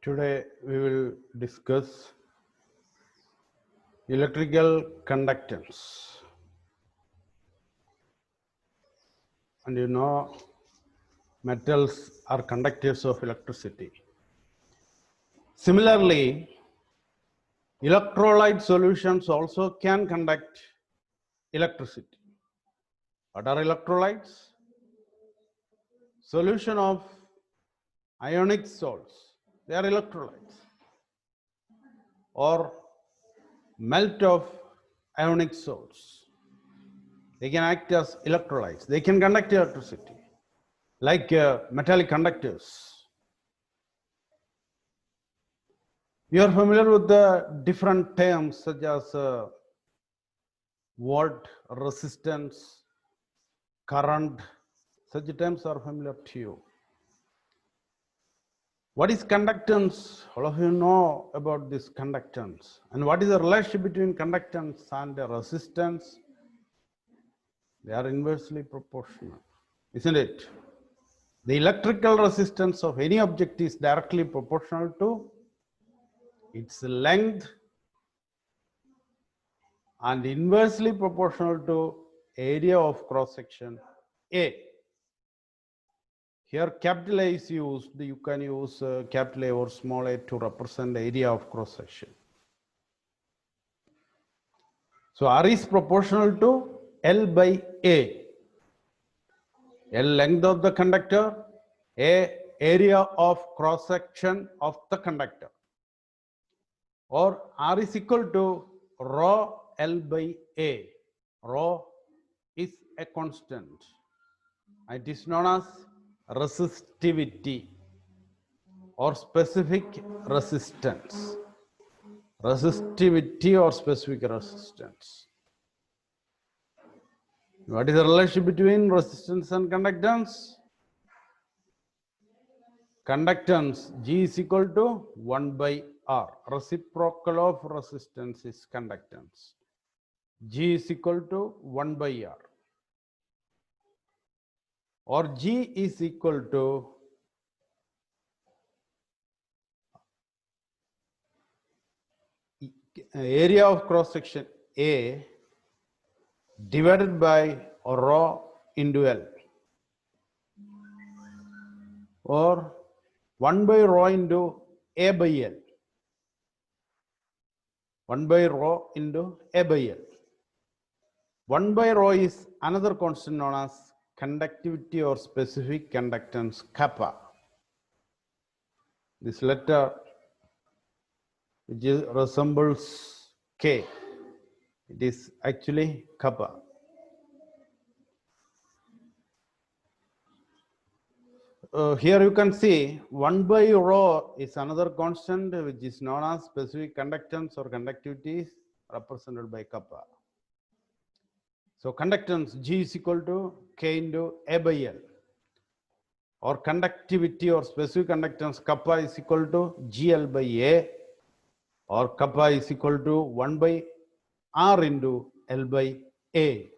Today we will discuss electrical conductance. And you know, metals are conductors of electricity. Similarly, electrolyte solutions also can conduct electricity. What are electrolytes? Solution of ionic salts, they are electrolytes. Or melt of ionic salts, they can act as electrolytes. They can conduct electricity, like metallic conductors. You are familiar with the different terms such as volt, resistance, current. Such terms are familiar to you. What is conductance? All of you know about this conductance. And what is the relationship between conductance and resistance? They are inversely proportional, isn't it? The electrical resistance of any object is directly proportional to its length and inversely proportional to area of cross section A. Here capital A is used. You can use capital A or small a to represent the area of cross section. So R is proportional to L by A. L length of the conductor, A area of cross section of the conductor. Or R is equal to rho L by A. Rho is a constant. It is known as resistivity or specific resistance. Resistivity or specific resistance. What is the relationship between resistance and conductance? Conductance G is equal to 1 by R. Reciprocal of resistance is conductance. G is equal to 1 by R. Or G is equal to area of cross section A divided by rho into L, or 1 by rho into A by L. 1 by rho into A by L. 1 by rho is another constant known as conductivity or specific conductance kappa. This letter which resembles K, it is actually kappa. Here you can see 1 by rho is another constant which is known as specific conductance or conductivity represented by kappa. So conductance G is equal to K into A by L, or conductivity or specific conductance kappa is equal to GL by A, or kappa is equal to 1 by R into L by A.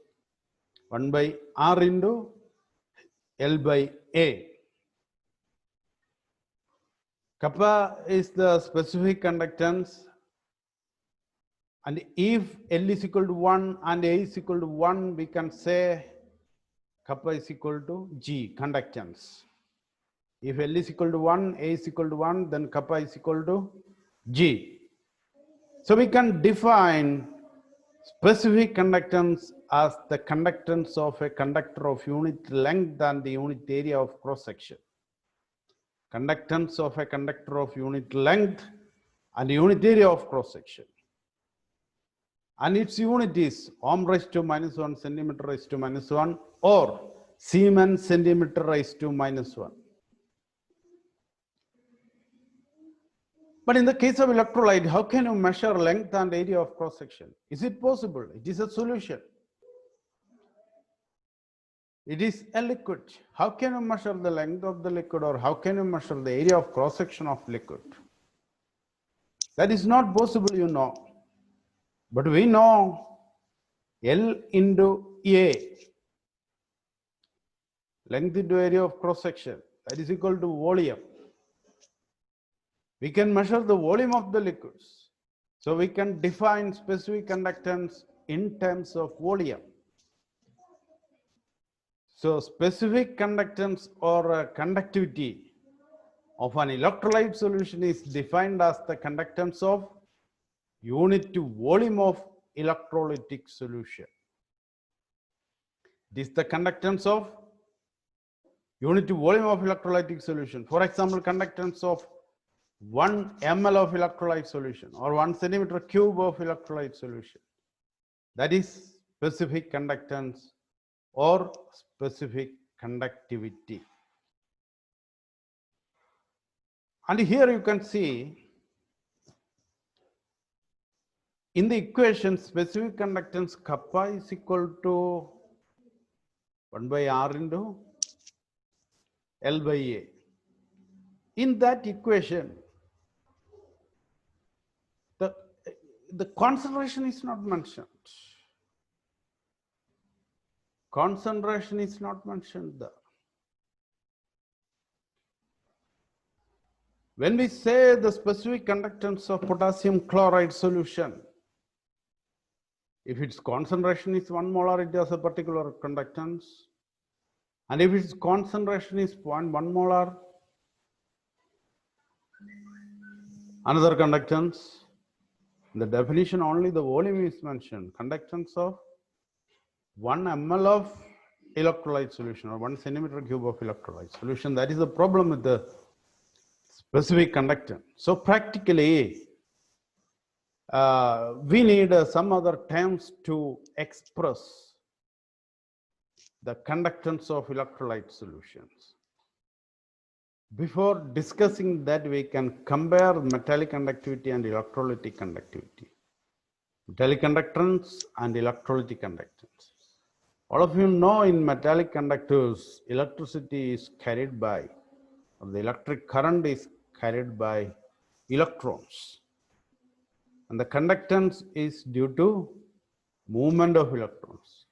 1 by R into L by A. Kappa is the specific conductance, and if L is equal to 1 and A is equal to 1, we can say kappa is equal to G, conductance. If L is equal to 1, A is equal to 1, then kappa is equal to G. So we can define specific conductance as the conductance of a conductor of unit length and the unit area of cross section. Conductance of a conductor of unit length and unit area of cross section. And its unit is ohm raised to minus 1, centimeter raised to minus 1, or Siemens centimeter raised to minus 1. But in the case of electrolyte, how can you measure length and area of cross section? Is it possible? It is a solution. It is a liquid. How can you measure the length of the liquid, or how can you measure the area of cross section of liquid? That is not possible, you know. But we know L into A, length into area of cross section, that is equal to volume. We can measure the volume of the liquids. So we can define specific conductance in terms of volume. So specific conductance or conductivity of an electrolyte solution is defined as the conductance of unit to volume of electrolytic solution. This is the conductance of unit to volume of electrolytic solution. For example, conductance of 1 ml of electrolyte solution or 1 centimeter cube of electrolyte solution. That is specific conductance or specific conductivity. And here you can see in the equation specific conductance kappa is equal to 1 by R into L by A. In that equation, the concentration is not mentioned. Concentration is not mentioned there. When we say the specific conductance of potassium chloride solution, if its concentration is 1 molar, it has a particular conductance. And if its concentration is 0.1 molar, another conductance. In the definition, only the volume is mentioned. Conductance of 1 ml of electrolyte solution or 1 centimeter cube of electrolyte solution. That is the problem with the specific conductance. So practically, we need some other terms to express the conductance of electrolyte solutions. Before discussing that, we can compare metallic conductivity and electrolytic conductivity. Metallic conductance and electrolytic conductance. All of you know in metallic conductors, electricity is carried by, or the electric current is carried by electrons. And the conductance is due to movement of electrons.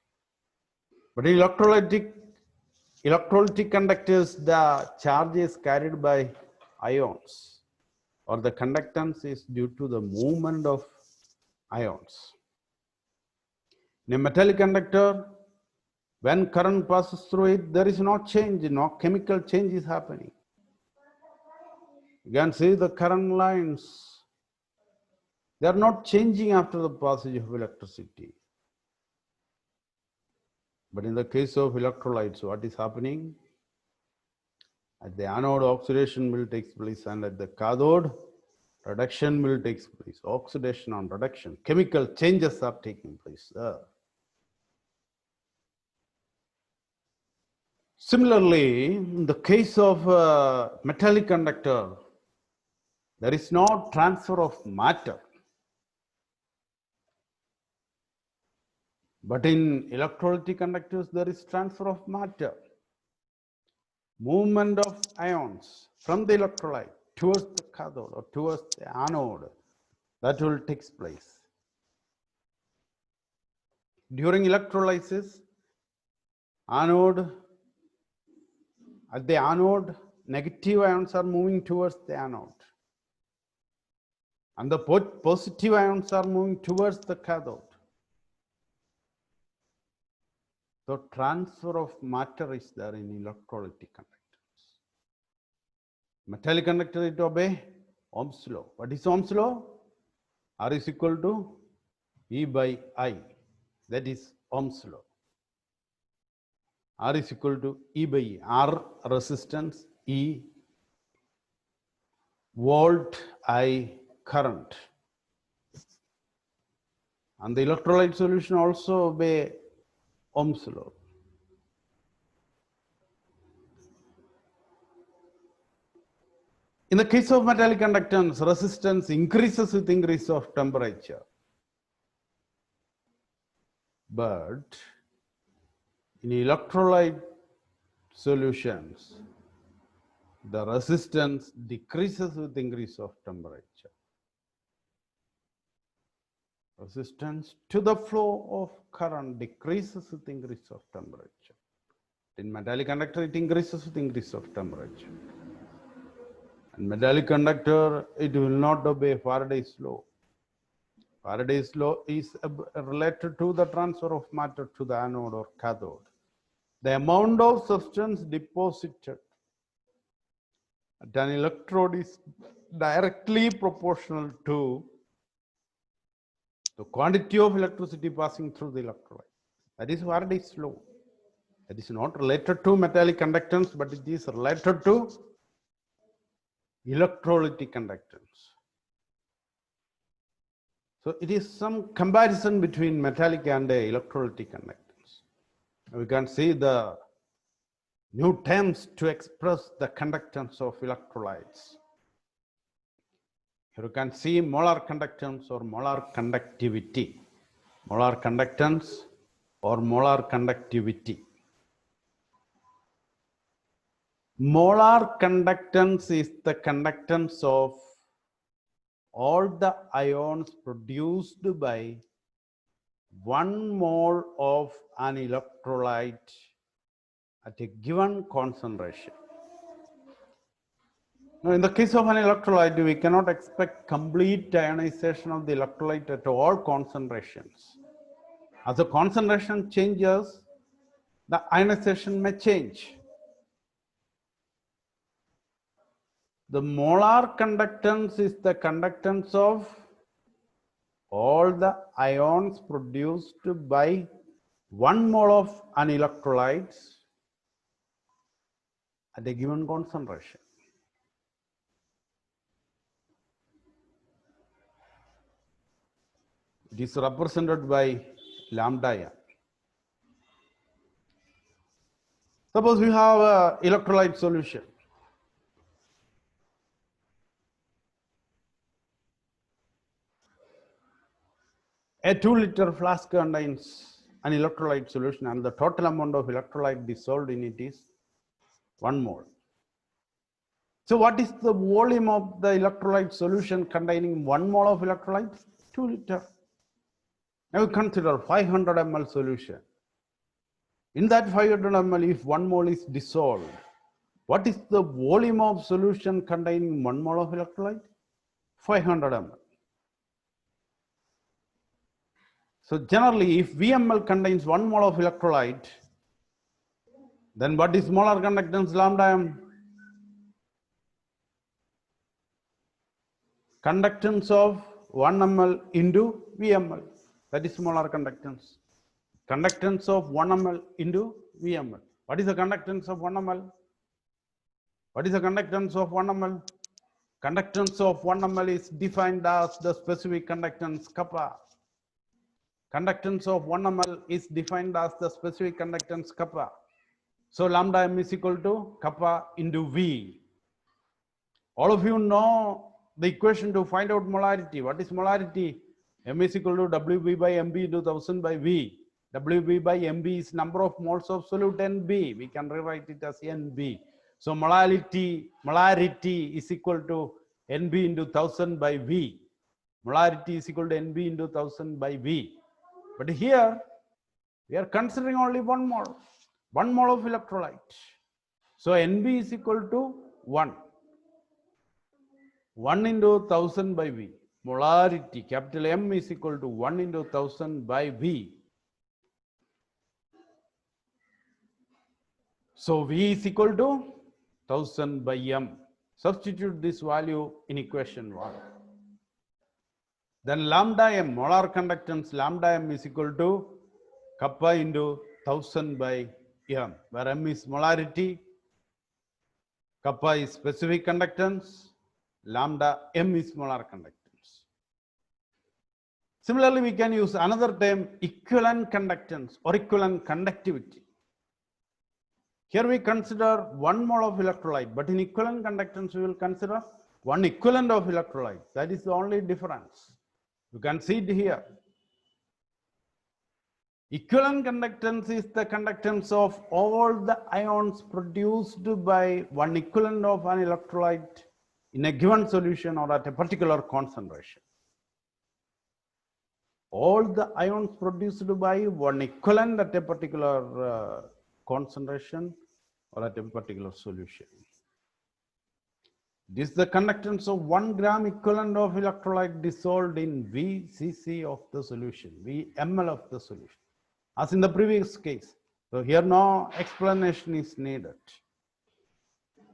But in electrolytic conductors, the charge is carried by ions, or the conductance is due to the movement of ions. In a metallic conductor, when current passes through it, there is no change, no chemical change is happening. You can see the current lines. They are not changing after the passage of electricity. But in the case of electrolytes, what is happening? At the anode, oxidation will take place, and at the cathode, reduction will take place. Oxidation and reduction, chemical changes are taking place there. Similarly, in the case of metallic conductor, there is no transfer of matter. But in electrolytic conductors, there is transfer of matter. Movement of ions from the electrolyte towards the cathode or towards the anode, that will take place. During electrolysis, at the anode, negative ions are moving towards the anode. And the positive ions are moving towards the cathode. So transfer of matter is there in electrolytic conductors. Metallic conductor, it obey Ohm's law. What is Ohm's law? R is equal to E by I. That is Ohm's law. R is equal to E by E. R resistance, E volt, I current. And the electrolyte solution also obey Ohm's law. In the case of metallic conductance, resistance increases with increase of temperature. But in electrolyte solutions, the resistance decreases with increase of temperature. Resistance to the flow of current decreases with increase of temperature. In metallic conductor, it increases with increase of temperature. And metallic conductor, it will not obey Faraday's law. Faraday's law is related to the transfer of matter to the anode or cathode. The amount of substance deposited at an electrode is directly proportional to the quantity of electricity passing through the electrolyte. That is Faraday's law. That is not related to metallic conductance, but it is related to electrolytic conductance. So it is some comparison between metallic and electrolytic conductance. We can see the new terms to express the conductance of electrolytes. Here you can see molar conductance or molar conductivity. Molar conductance or molar conductivity. Molar conductance is the conductance of all the ions produced by 1 mole of an electrolyte at a given concentration. Now, in the case of an electrolyte, we cannot expect complete ionization of the electrolyte at all concentrations. As the concentration changes, the ionization may change. The molar conductance is the conductance of all the ions produced by 1 mole of an electrolyte at a given concentration. It is represented by lambda m. Suppose we have an electrolyte solution. A 2-liter flask contains an electrolyte solution and the total amount of electrolyte dissolved in it is 1 mole. So what is the volume of the electrolyte solution containing 1 mole of electrolyte? 2 liter. Now consider 500 ml solution. In that 500 ml, if 1 mole is dissolved, what is the volume of solution containing 1 mole of electrolyte? 500 ml. So generally, if VML contains 1 mole of electrolyte, then what is molar conductance lambda m? Conductance of 1 ml into VML. That is molar conductance. Conductance of 1 ml into VML. What is the conductance of 1 ml? What is the conductance of 1 ml? Conductance of 1 ml is defined as the specific conductance kappa. Conductance of 1 ml is defined as the specific conductance kappa. So lambda m is equal to kappa into V. All of you know the equation to find out molarity. What is molarity? M is equal to WB by MB into 1000 by V. WB by MB is number of moles of solute NB. We can rewrite it as NB. So molarity is equal to NB into 1000 by V. Molarity is equal to NB into 1000 by V. But here we are considering only 1 mole. 1 mole of electrolyte. So NB is equal to 1. 1 into 1000 by V. Molarity, capital M is equal to 1 into 1000 by V. So V is equal to 1000 by M. Substitute this value in equation 1. Then lambda M, molar conductance lambda M is equal to kappa into 1000 by M, where M is molarity, kappa is specific conductance, lambda M is molar conductance. Similarly, we can use another term, equivalent conductance or equivalent conductivity. Here we consider 1 mole of electrolyte, but in equivalent conductance we will consider 1 equivalent of electrolyte. That is the only difference. You can see it here. Equivalent conductance is the conductance of all the ions produced by 1 equivalent of an electrolyte in a given solution or at a particular concentration. All the ions produced by 1 equivalent at a particular concentration or at a particular solution. It is the conductance of 1 gram equivalent of electrolyte dissolved in VCC of the solution, VML of the solution, as in the previous case. So here no explanation is needed.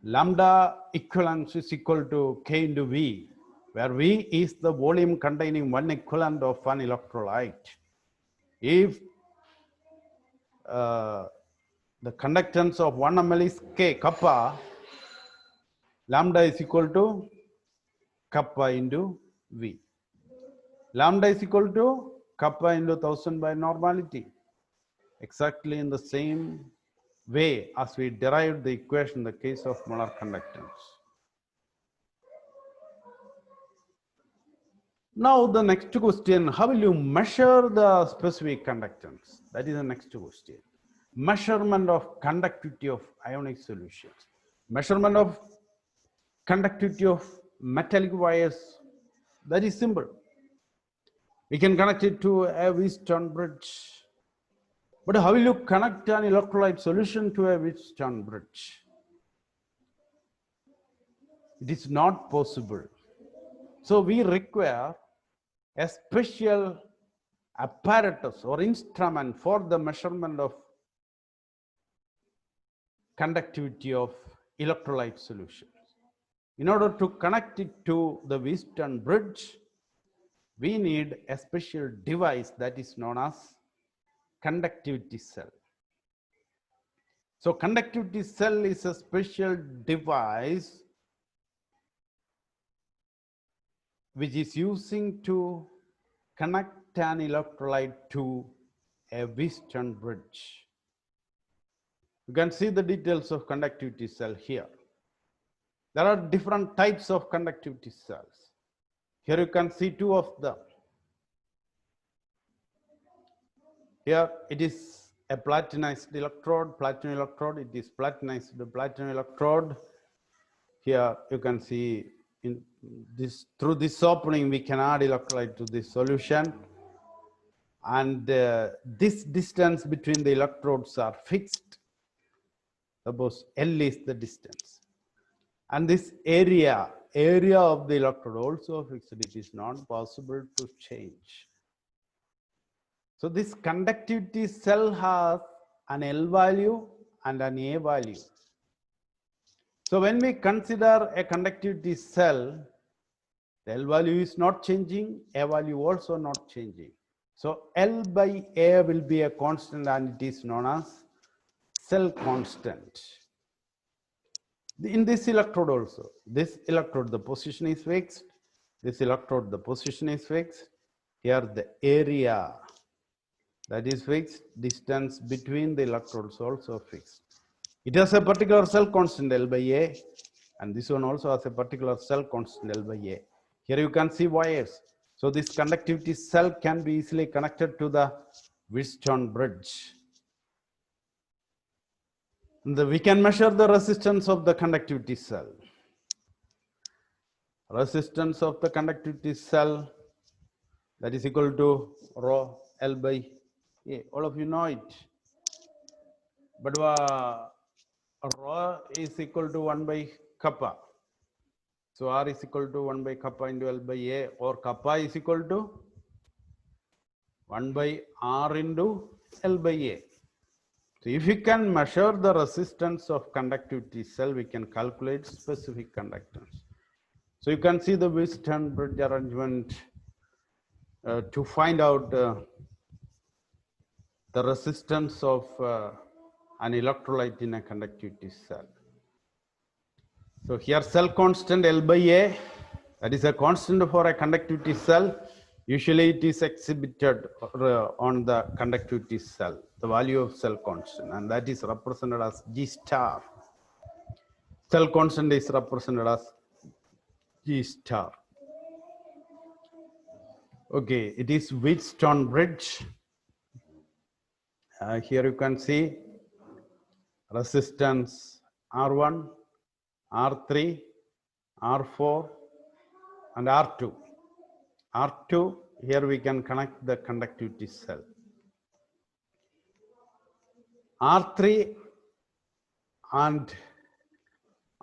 Lambda equivalence is equal to K into V, where V is the volume containing 1 equivalent of an electrolyte. If the conductance of 1 ml is K, kappa, lambda is equal to kappa into V. Lambda is equal to kappa into 1000 by normality. Exactly in the same way as we derived the equation in the case of molar conductance. Now the next question, how will you measure the specific conductance? That is the next question. Measurement of conductivity of ionic solutions. Measurement of conductivity of metallic wires, that is simple. We can connect it to a Wheatstone bridge. But how will you connect an electrolyte solution to a Wheatstone bridge? It is not possible. So we require a special apparatus or instrument for the measurement of conductivity of electrolyte solutions. In order to connect it to the Wheatstone bridge, we need a special device that is known as conductivity cell. So conductivity cell is a special device which is using to connect an electrolyte to a Wheatstone bridge. You can see the details of conductivity cell here. There are different types of conductivity cells. Here you can see 2 of them. Here it is a platinized electrode, platinum electrode. It is platinized platinum electrode. Here you can see in this, through this opening we can add electrolyte to this solution, and this distance between the electrodes are fixed. Suppose L is the distance, and this area of the electrode also fixed. It is not possible to change. So this conductivity cell has an L value and an A value. So when we consider a conductivity cell, the L value is not changing, A value also not changing. So L by A will be a constant, and it is known as cell constant. In this electrode also, this electrode, the position is fixed. This electrode, the position is fixed. Here the area, that is fixed. Distance between the electrodes also fixed. It has a particular cell constant L by A, and this one also has a particular cell constant L by A. Here you can see wires. So this conductivity cell can be easily connected to the Wheatstone bridge. We can measure the resistance of the conductivity cell. Resistance of the conductivity cell, that is equal to rho L by A. All of you know it. But rho is equal to 1 by kappa. So R is equal to 1 by kappa into L by A, or kappa is equal to 1 by R into L by A. So if we can measure the resistance of conductivity cell, we can calculate specific conductance. So you can see the Wheatstone bridge arrangement to find out the resistance of an electrolyte in a conductivity cell. So here cell constant L by A, that is a constant for a conductivity cell. Usually it is exhibited on the conductivity cell, the value of cell constant, and that is represented as G star. Cell constant is represented as G star. Okay, it is Wheatstone bridge. Here you can see resistance R1, R3, R4, and R2. R2, here we can connect the conductivity cell. R3 and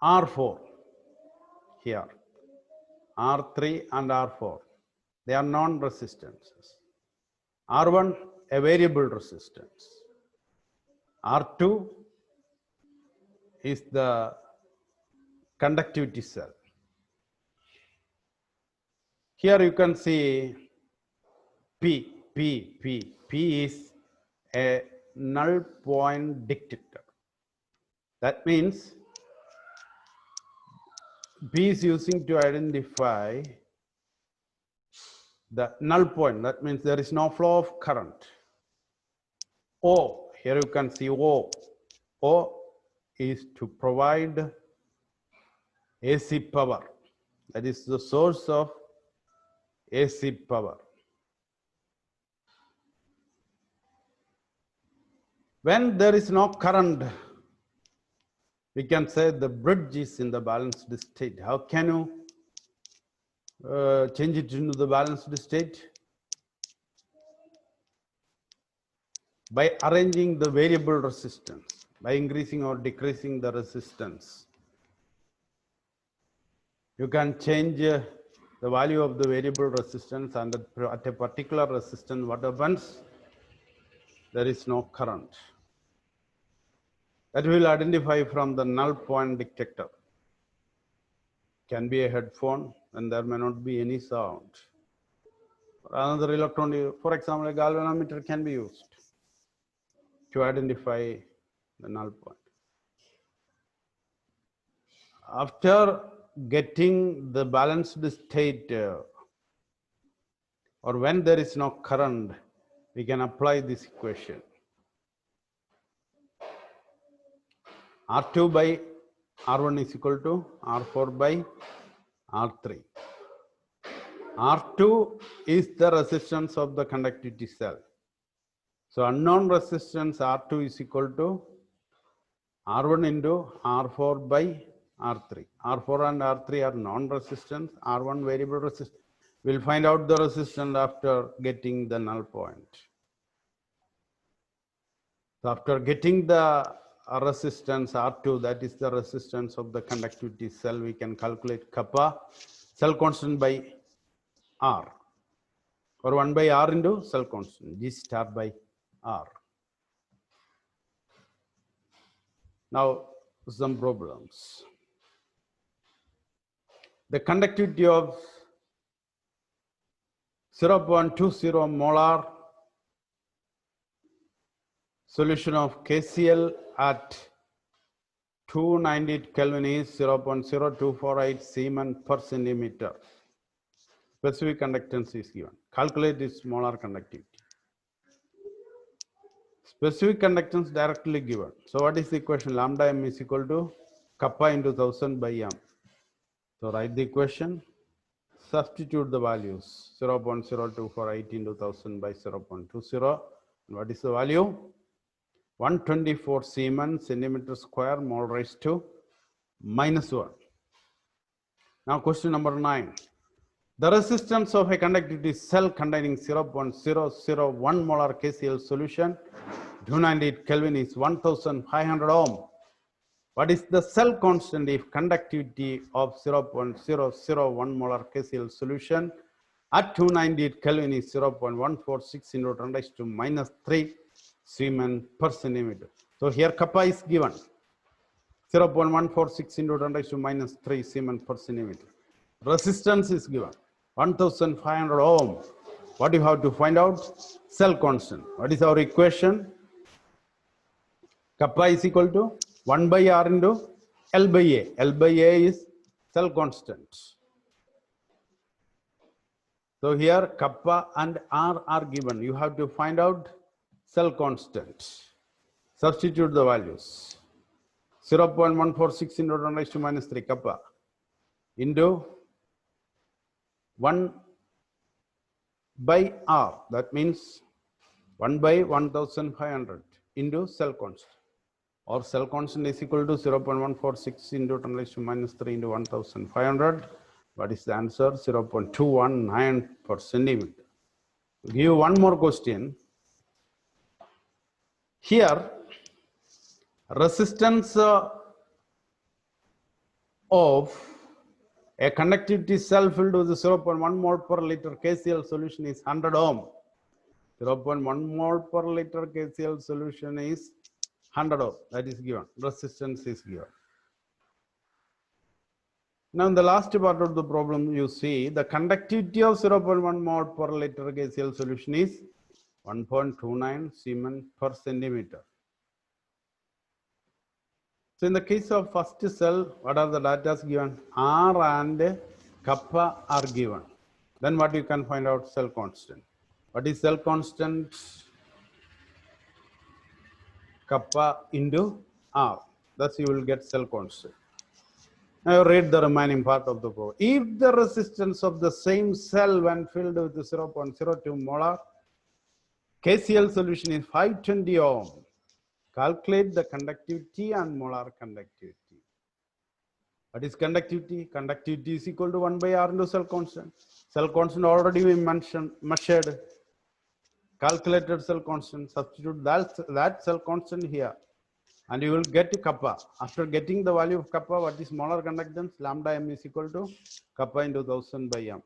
R4. here. R3 and R4. They are non-resistances. R1, a variable resistance. R2 is the conductivity cell. Here you can see P is a null point detector. That means P is using to identify the null point. That means there is no flow of current. O, here you can see O. O is to provide AC power. That is the source of AC power. When there is no current, we can say the bridge is in the balanced state. How can you change it into the balanced state? By arranging the variable resistance, by increasing or decreasing the resistance. You can change the value of the variable resistance, and at a particular resistance, what happens? There is no current. That will identify from the null point detector. Can be a headphone, and there may not be any sound. Another electron, for example, a galvanometer can be used to identify the null point. After getting the balanced state, or when there is no current, we can apply this equation. R2 by R1 is equal to R4 by R3. R2 is the resistance of the conductivity cell. So unknown resistance R2 is equal to R1 into R4 by R3. R4 and R3 are non-resistance, R1 variable resistance. We'll find out the resistance after getting the null point. So after getting the resistance R2, that is the resistance of the conductivity cell, we can calculate kappa, cell constant by R, or 1 by R into cell constant, G star by R. Now, some problems. The conductivity of 0.20 molar solution of KCl at 290 Kelvin is 0.0248 Siemens per centimeter. Specific conductance is given. Calculate its molar conductivity. Specific conductance directly given. So what is the equation? Lambda m is equal to kappa into 1000 by m. So write the equation. Substitute the values. 0.0248 into 1000 by 0.20. What is the value? 124 Siemens centimeter square mole raised to -1. Now question number 9. The resistance of a conductivity cell containing 0.001 molar KCl solution, 298 Kelvin, is 1500 ohm. What is the cell constant if conductivity of 0.001 molar KCl solution at 298 Kelvin is 0.146 into 10 raised to -3 Siemens per centimeter? So here kappa is given, 0.146 into 10 raised to -3 Siemens per centimeter. Resistance is given, 1500 ohm. What do you have to find out? Cell constant. What is our equation? Kappa is equal to 1 by R into L by A. L by A is cell constant. So here kappa and R are given. You have to find out cell constant. Substitute the values. 0.146 into 10 raised to -3 kappa into 1 by R. That means 1 by 1500 into cell constant. Or cell constant is equal to 0.146 into 10 raised to -3 into 1500. What is the answer? 0.219 per centimeter. Give you one more question. Here, resistance of A conductivity cell filled with 0.1 mole per liter KCl solution is 100 ohm. 0.1 mole per liter KCl solution is 100 ohm. That is given. Resistance is given. Now, in the last part of the problem, you see the conductivity of 0.1 mole per liter KCl solution is 1.29 Siemens per centimeter. So, in the case of first cell, what are the data given? R and kappa are given. Then what you can find out? Cell constant. What is cell constant? Kappa into R. Thus you will get cell constant. Now read the remaining part of the problem. If the resistance of the same cell when filled with 0.02 molar KCl solution is 520 ohm, calculate the conductivity and molar conductivity. What is conductivity? Conductivity is equal to 1 by R into cell constant. Cell constant already we mentioned, measured. Calculated cell constant, substitute that cell constant here, and you will get kappa. After getting the value of kappa, what is molar conductance? Lambda m is equal to kappa into 1000 by m.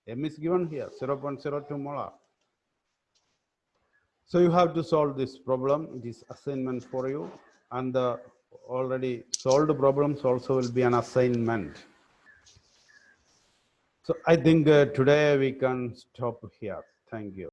M is given here, 0.02 molar. So you have to solve this problem. It is assignment for you, and the already solved problems also will be an assignment. So I think today we can stop here. Thank you.